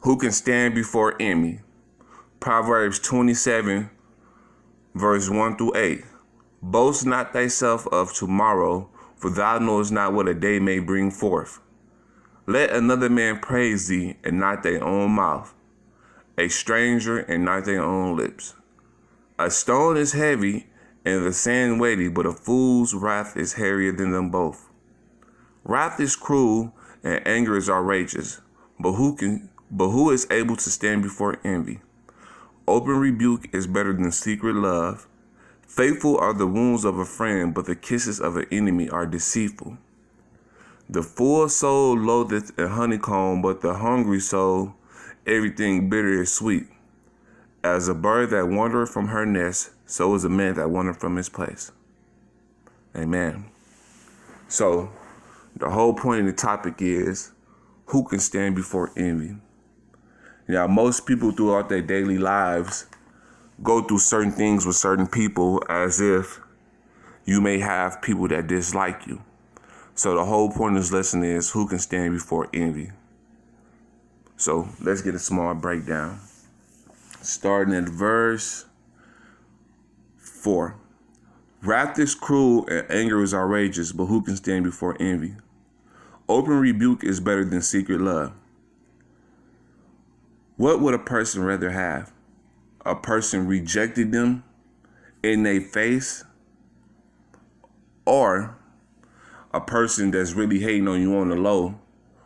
Who can stand before envy? Proverbs 27, verse 1 through 8. Boast not thyself of tomorrow, for thou knowest not what a day may bring forth. Let another man praise thee, and not thy own mouth, a stranger, and not their own lips. A stone is heavy, and the sand weighty, but a fool's wrath is heavier than them both. Wrath is cruel, and anger is outrageous, but who is able to stand before envy? Open rebuke is better than secret love. Faithful are the wounds of a friend, but the kisses of an enemy are deceitful. The full soul loatheth a honeycomb, but the hungry soul, everything bitter is sweet. As a bird that wandereth from her nest, so is a man that wandereth from his place. Amen. So, the whole point of the topic is, who can stand before envy? Now, most people throughout their daily lives go through certain things with certain people as if you may have people that dislike you. So the whole point of this lesson is, who can stand before envy? So let's get a small breakdown. Starting at verse 4. Wrath is cruel and anger is outrageous, but who can stand before envy? Open rebuke is better than secret love. What would a person rather have? A person rejected them in their face, or a person that's really hating on you on the low,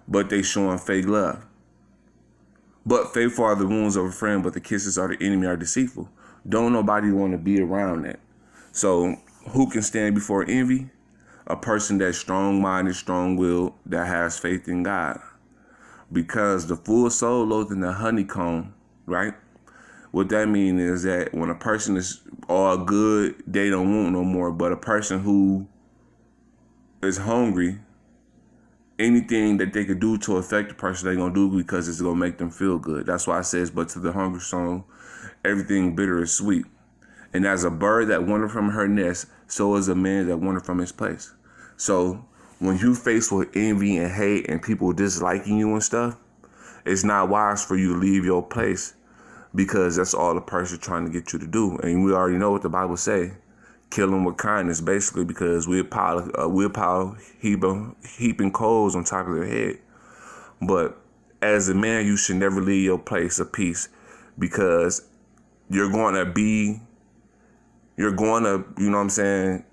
but they showing fake love? But faithful are the wounds of a friend, but the kisses of the enemy are deceitful. Don't nobody want to be around that. So who can stand before envy? A person that's strong-minded, strong-willed, that has faith in God. Because the full soul loatheth in the honeycomb, right? What that means is that when a person is all good, they don't want no more. But a person who is hungry, anything that they could do to affect the person, they're going to do because it's going to make them feel good. That's why it says, but to the hungry soul, everything bitter is sweet. And as a bird that wandered from her nest, so is a man that wandered from his place. So when you faced with envy and hate and people disliking you and stuff, it's not wise for you to leave your place, because that's all the person trying to get you to do. And we already know what the Bible say. Kill them with kindness, basically, because we'll pile heaping coals on top of their head. But as a man, you should never leave your place of peace, because you're going to, you know what I'm saying,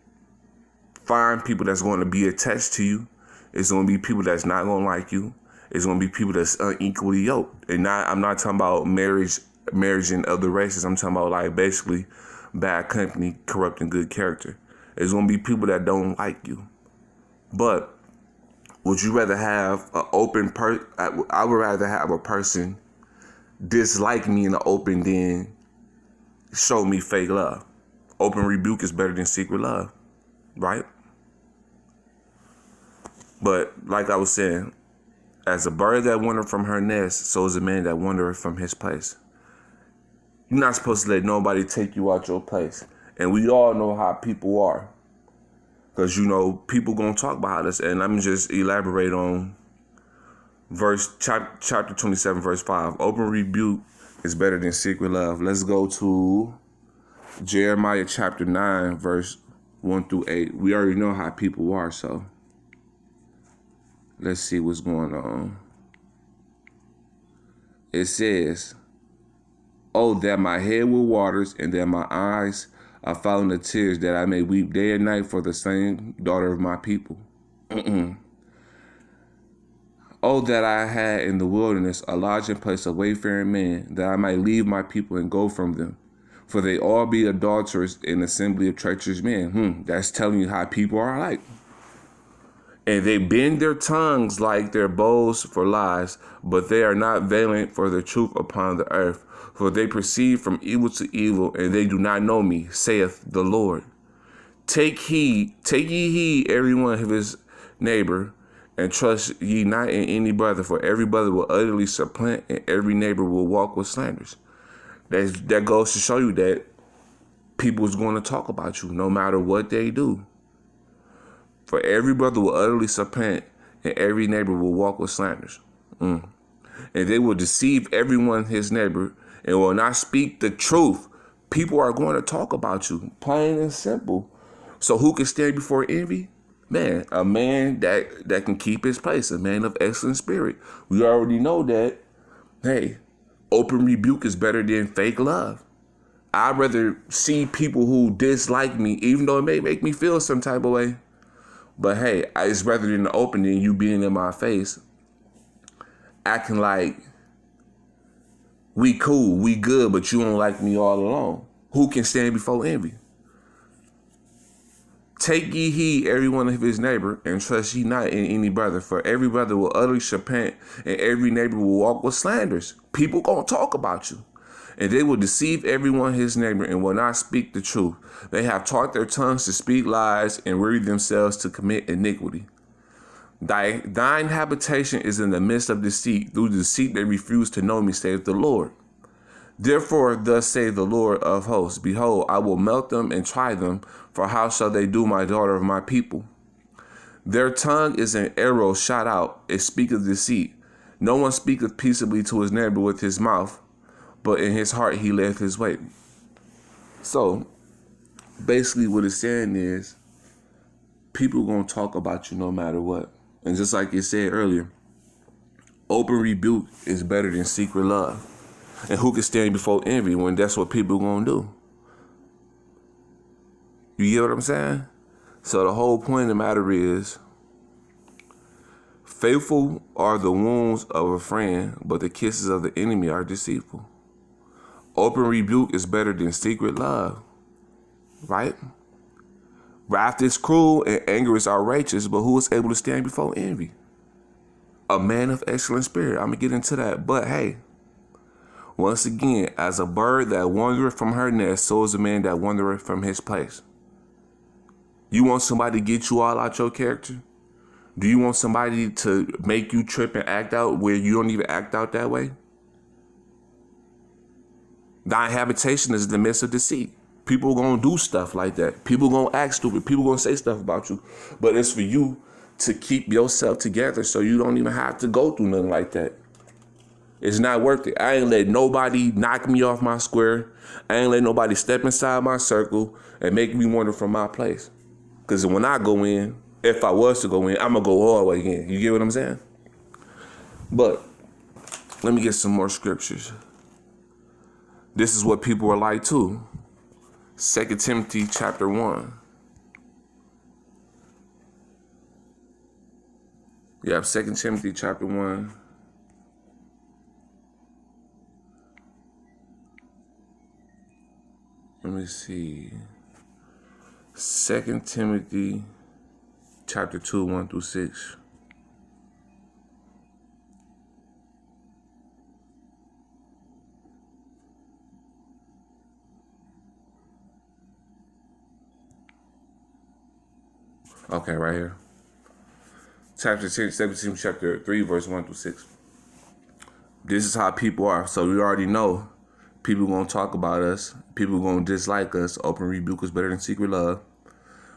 find people that's going to be attached to you. It's going to be people that's not going to like you. It's going to be people that's unequally yoked. And I'm not talking about marriage in other races. I'm talking about, like, basically bad company corrupting good character. It's going to be people that don't like you. But would you rather have an open I would rather have a person dislike me in the open than show me fake love. Open rebuke is better than secret love, right? But like I was saying, as a bird that wandered from her nest, so is a man that wandered from his place. You're not supposed to let nobody take you out your place. And we all know how people are. Because, you know, people going to talk about this. And let me just elaborate on chapter 27, verse 5. Open rebuke is better than secret love. Let's go to Jeremiah chapter 9, verse 1 through 8. We already know how people are, so let's see what's going on. It says, "Oh, that my head were waters, and that my eyes are falling the tears, that I may weep day and night for the same daughter of my people. Oh, that I had in the wilderness a lodging place of wayfaring men, that I might leave my people and go from them. For they all be adulterers in assembly of treacherous men." That's telling you how people are like. "And they bend their tongues like their bows for lies, but they are not valiant for the truth upon the earth. For they proceed from evil to evil, and they do not know me, saith the Lord. Take ye heed every one of his neighbor, and trust ye not in any brother, for every brother will utterly supplant, and every neighbor will walk with slanders." That goes to show you that people is going to talk about you no matter what they do. For every brother will utterly supplant, and every neighbor will walk with slanders. and they will deceive everyone his neighbor and will not speak the truth. People are going to talk about you, plain and simple. So who can stand before envy? Man, a man that can keep his place, a man of excellent spirit. We already know that, hey, open rebuke is better than fake love. I'd rather see people who dislike me, even though it may make me feel some type of way. But hey, it's rather than the open than you being in my face, acting like we cool, we good, but you don't like me all along. Who can stand before envy? Take ye heed every one of his neighbor, and trust ye not in any brother, for every brother will utterly repent, and every neighbor will walk with slanders. People gonna talk about you, and they will deceive everyone his neighbor, and will not speak the truth. They have taught their tongues to speak lies, and weary themselves to commit iniquity. Thine habitation is in the midst of deceit. Through deceit they refuse to know me, saith the Lord. Therefore, thus saith the Lord of hosts, behold, I will melt them and try them, for how shall they do my daughter of my people? Their tongue is an arrow shot out, it speaketh deceit. No one speaketh peaceably to his neighbor with his mouth, but in his heart he layeth his way. So, basically what it's saying is, people gonna talk about you no matter what. And just like you said earlier, open rebuke is better than secret love. And who can stand before envy when that's what people gonna do? You get what I'm saying? So the whole point of the matter is, faithful are the wounds of a friend, but the kisses of the enemy are deceitful. Open rebuke is better than secret love, right? Wrath is cruel and anger is outrageous, but who is able to stand before envy? A man of excellent spirit. I'm gonna get into that, but hey, once again, as a bird that wandereth from her nest, so is a man that wandereth from his place. You want somebody to get you all out your character? Do you want somebody to make you trip and act out where you don't even act out that way? Thy habitation is in the midst of deceit. People gonna do stuff like that. People gonna act stupid. People gonna say stuff about you. But it's for you to keep yourself together so you don't even have to go through nothing like that. It's not worth it. I ain't let nobody knock me off my square. I ain't let nobody step inside my circle and make me wander from my place. Because when I go in, if I was to go in, I'm going to go all the way in. You get what I'm saying? But let me get some more scriptures. This is what people are like too. 2 Timothy chapter 1. Yeah, 2 Timothy chapter 1. Let me see. 2 Timothy chapter 2, 1 through 6. Okay, right here. Chapter 17, chapter 3, verse 1 through 6. This is how people are. So we already know people gonna talk about us. People gonna dislike us. Open rebuke is better than secret love.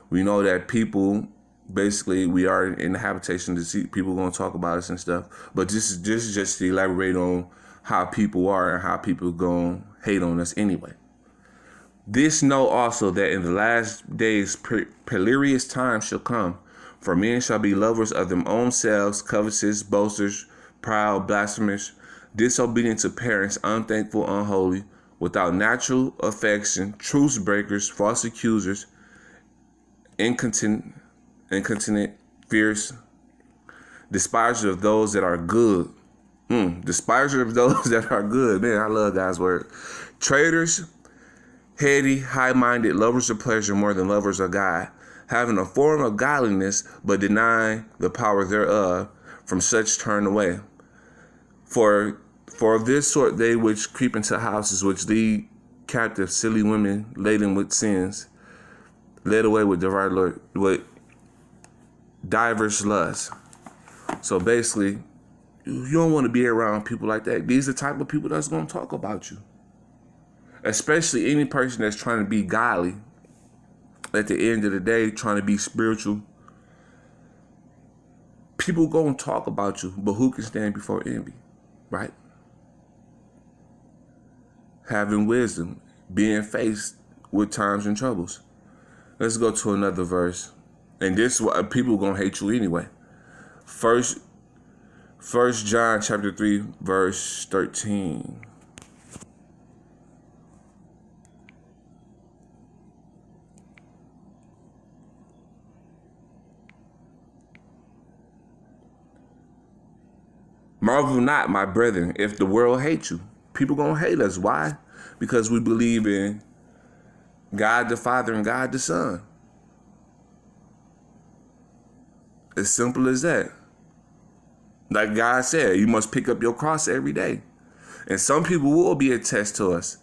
We know that people, basically, we are in the habitation to see people gonna talk about us and stuff. But this is just to elaborate on how people are and how people gonna hate on us anyway. This know also that in the last days perilous times shall come, for men shall be lovers of their own selves, covetous, boasters, proud, blasphemous, disobedient to parents, unthankful, unholy, without natural affection, truce breakers, false accusers, incontinent, fierce, despisers of those that are good. Despisers of those that are good. Man, I love God's word. Traitors, heady, high-minded, lovers of pleasure more than lovers of God, having a form of godliness, but denying the power thereof. From such turn away. For this sort they which creep into houses, which lead captive silly women laden with sins, led away with diverse lusts. So basically, you don't want to be around people like that. These are the type of people that's going to talk about you. Especially any person that's trying to be godly. At the end of the day, trying to be spiritual. People going to talk about you, but who can stand before envy? right? Having wisdom, being faced with times and troubles. Let's go to another verse. And this is what people gonna hate you anyway. First John chapter 3, verse 13. Marvel not, my brethren, if the world hates you. People gonna hate us. Why? Because we believe in God the Father and God the Son. As simple as that. Like God said, you must pick up your cross every day. And some people will be a test to us.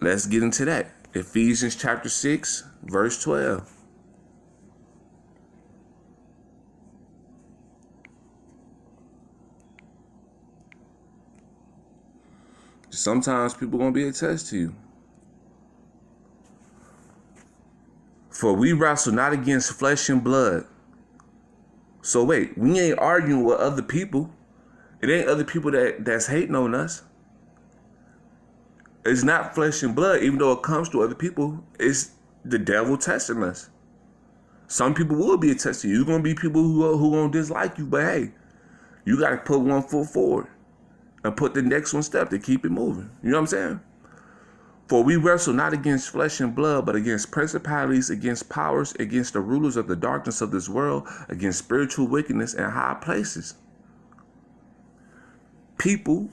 Let's get into that. Ephesians chapter 6, verse 12. Sometimes people gonna be a test to you. For we wrestle not against flesh and blood. So wait, we ain't arguing with other people. It ain't other people that's hating on us. It's not flesh and blood, even though it comes to other people. It's the devil testing us. Some people will be a test to you. You're gonna be people who gonna dislike you, but hey, you gotta put one foot forward and put the next one step to keep it moving. You know what I'm saying? For we wrestle not against flesh and blood, but against principalities, against powers, against the rulers of the darkness of this world, against spiritual wickedness in high places. People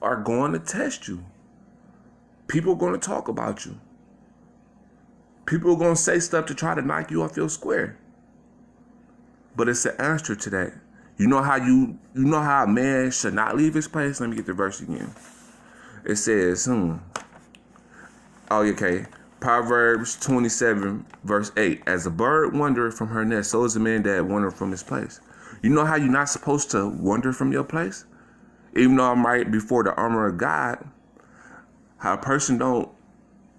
are going to test you. People are going to talk about you. People are going to say stuff to try to knock you off your square. But it's the answer to that. You know how a man should not leave his place? Let me get the verse again. It says, okay. Proverbs 27, verse 8. As a bird wandereth from her nest, so is a man that wandereth from his place. You know how you're not supposed to wander from your place? Even though I'm right before the armor of God, how a person don't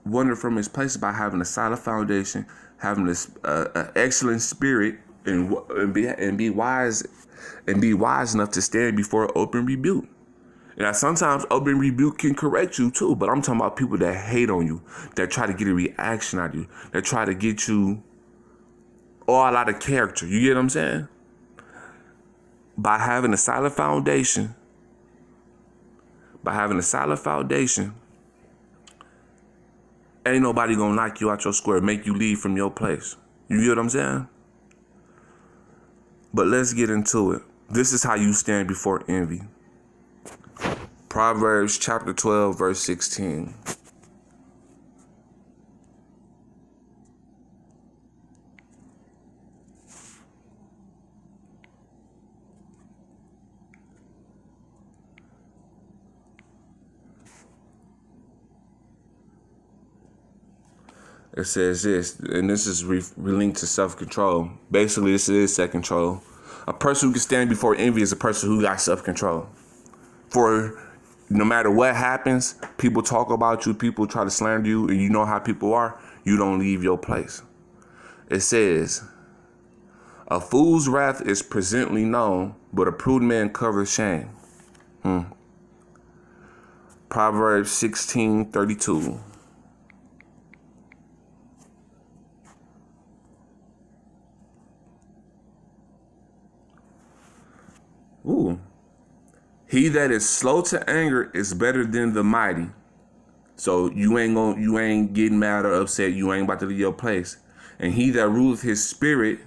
wander from his place by having a solid foundation, having this excellent spirit, and be wise enough to stand before open rebuke. Now, sometimes open rebuke can correct you too, but I'm talking about people that hate on you, that try to get a reaction out of you, that try to get you all out of character. You get what I'm saying? By having a solid foundation, ain't nobody gonna knock you out your square, make you leave from your place. You get what I'm saying? But let's get into it. This is how you stand before envy. Proverbs chapter 12, verse 16. It says this, and this is linked to self-control. Basically, this is self-control. A person who can stand before envy is a person who got self-control. For no matter what happens, people talk about you, people try to slander you, and you know how people are, you don't leave your place. It says, a fool's wrath is presently known, but a prudent man covers shame. Proverbs 16:32. Ooh. He that is slow to anger is better than the mighty. So you ain't getting mad or upset. You ain't about to leave your place. And he that ruleth his spirit,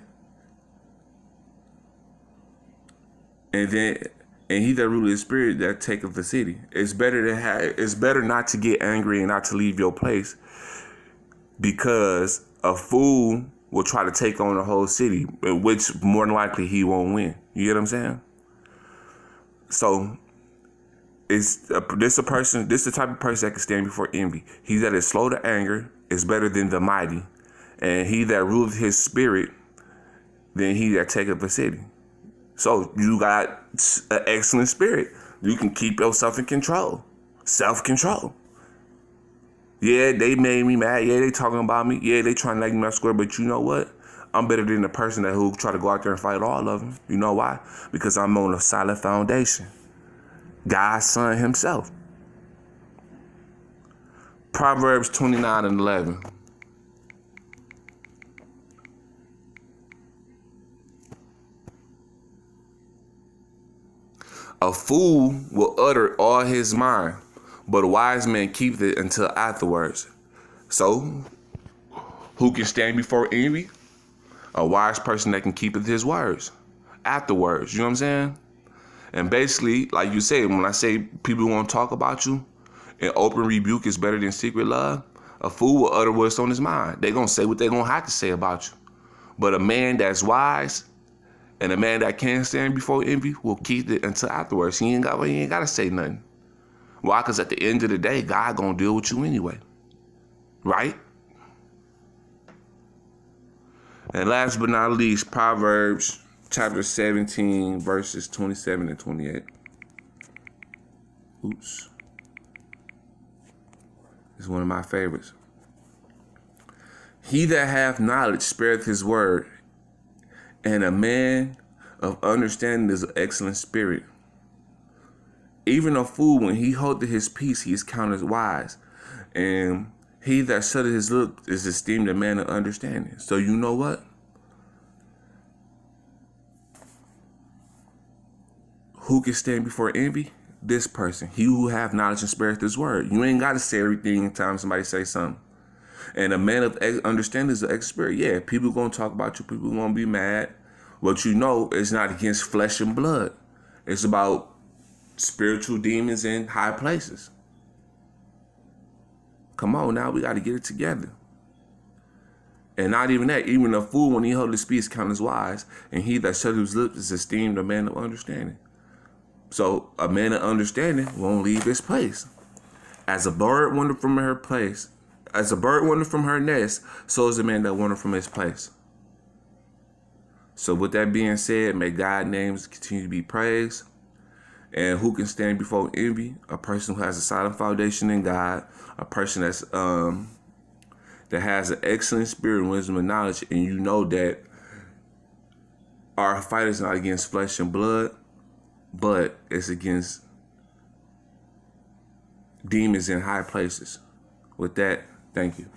and he that ruleth his spirit that taketh the city. It's better not to get angry and not to leave your place, because a fool will try to take on the whole city, which more than likely he won't win. You get what I'm saying? So this the type of person that can stand before envy. He that is slow to anger is better than the mighty, and he that ruleth his spirit than he that taketh the city. So you got an excellent spirit. You can keep yourself in control. Self-control. Yeah, they made me mad. Yeah, they talking about me. Yeah, they trying to make me square. But you know what? I'm better than the person who try to go out there and fight all of them. You know why? Because I'm on a solid foundation. God's son himself. Proverbs 29:11. A fool will utter all his mind, but a wise man keepeth it until afterwards. So, who can stand before envy? A wise person that can keep his words afterwards. You know what I'm saying? And basically, like you said, when I say people want to talk about you, and open rebuke is better than secret love, a fool will utter what's on his mind. They're going to say what they're going to have to say about you. But a man that's wise and a man that can stand before envy will keep it until afterwards. He ain't got to say nothing. Why? Because at the end of the day, God going to deal with you anyway. Right? And last but not least, Proverbs chapter 17, verses 27 and 28. Oops. It's one of my favorites. He that hath knowledge spareth his word, and a man of understanding is an excellent spirit. Even a fool, when he holdeth his peace, he is counted wise. And he that shutteth his lips is esteemed a man of understanding. So you know what? Who can stand before envy? This person. He who have knowledge and spareth his word. You ain't got to say everything anytime somebody say something. And a man of understanding is an expert. Yeah, people going to talk about you. People going to be mad. But you know, it's not against flesh and blood. It's about spiritual demons in high places. Come on now, we got to get it together. And not even that, even a fool, when he hold his peace, count as wise, and he that shut his lips is esteemed a man of understanding. So a man of understanding won't leave his place. As a bird wandered from her place, as a bird wandered from her nest, so is a man that wandered from his place. So with that being said, may God's names continue to be praised. And who can stand before envy? A person who has a solid foundation in God, a person that's that has an excellent spirit, wisdom, and knowledge, and you know that our fight is not against flesh and blood, but it's against demons in high places. With that, thank you.